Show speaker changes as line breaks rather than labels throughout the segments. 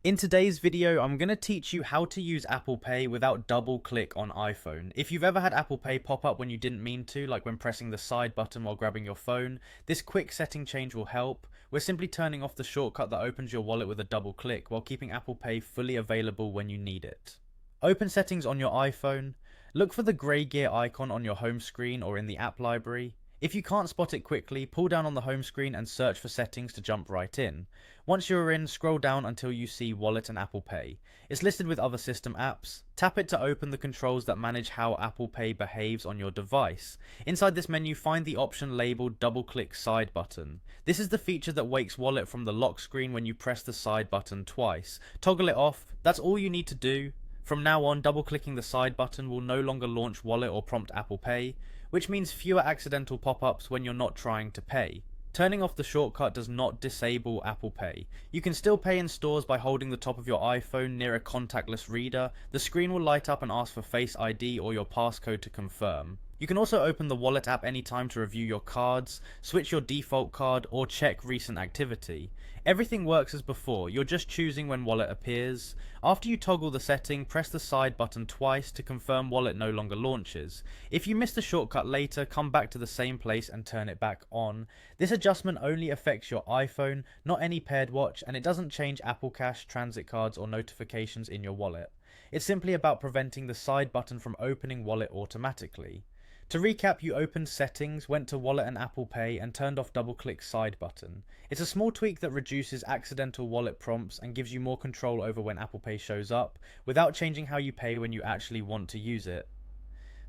In today's video, I'm going to teach you how to use Apple Pay without double click on iPhone. If you've ever had Apple Pay pop up when you didn't mean to, like when pressing the side button while grabbing your phone, this quick setting change will help. We're simply turning off the shortcut that opens your wallet with a double click while keeping Apple Pay fully available when you need it. Open settings on your iPhone. Look for the grey gear icon on your home screen or in the app library. If you can't spot it quickly, pull down on the home screen and search for settings to jump right in. Once you're in, scroll down until you see Wallet and Apple Pay. It's listed with other system apps. Tap it to open the controls that manage how Apple Pay behaves on your device. Inside this menu, find the option labeled double click side button. This is the feature that wakes Wallet from the lock screen when you press the side button twice. Toggle it off. That's all you need to do. From now on, double clicking the side button will no longer launch Wallet or prompt Apple Pay, which means fewer accidental pop-ups when you're not trying to pay. Turning off the shortcut does not disable Apple Pay. You can still pay in stores by holding the top of your iPhone near a contactless reader. The screen will light up and ask for Face ID or your passcode to confirm. You can also open the Wallet app anytime to review your cards, switch your default card, or check recent activity. Everything works as before, you're just choosing when Wallet appears. After you toggle the setting, press the side button twice to confirm Wallet no longer launches. If you miss the shortcut later, come back to the same place and turn it back on. This adjustment only affects your iPhone, not any paired watch, and it doesn't change Apple Cash, transit cards, or notifications in your wallet. It's simply about preventing the side button from opening Wallet automatically. To recap, you opened Settings, went to Wallet and Apple Pay, and turned off double-click side button. It's a small tweak that reduces accidental wallet prompts and gives you more control over when Apple Pay shows up, without changing how you pay when you actually want to use it.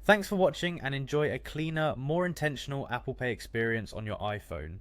Thanks for watching and enjoy a cleaner, more intentional Apple Pay experience on your iPhone.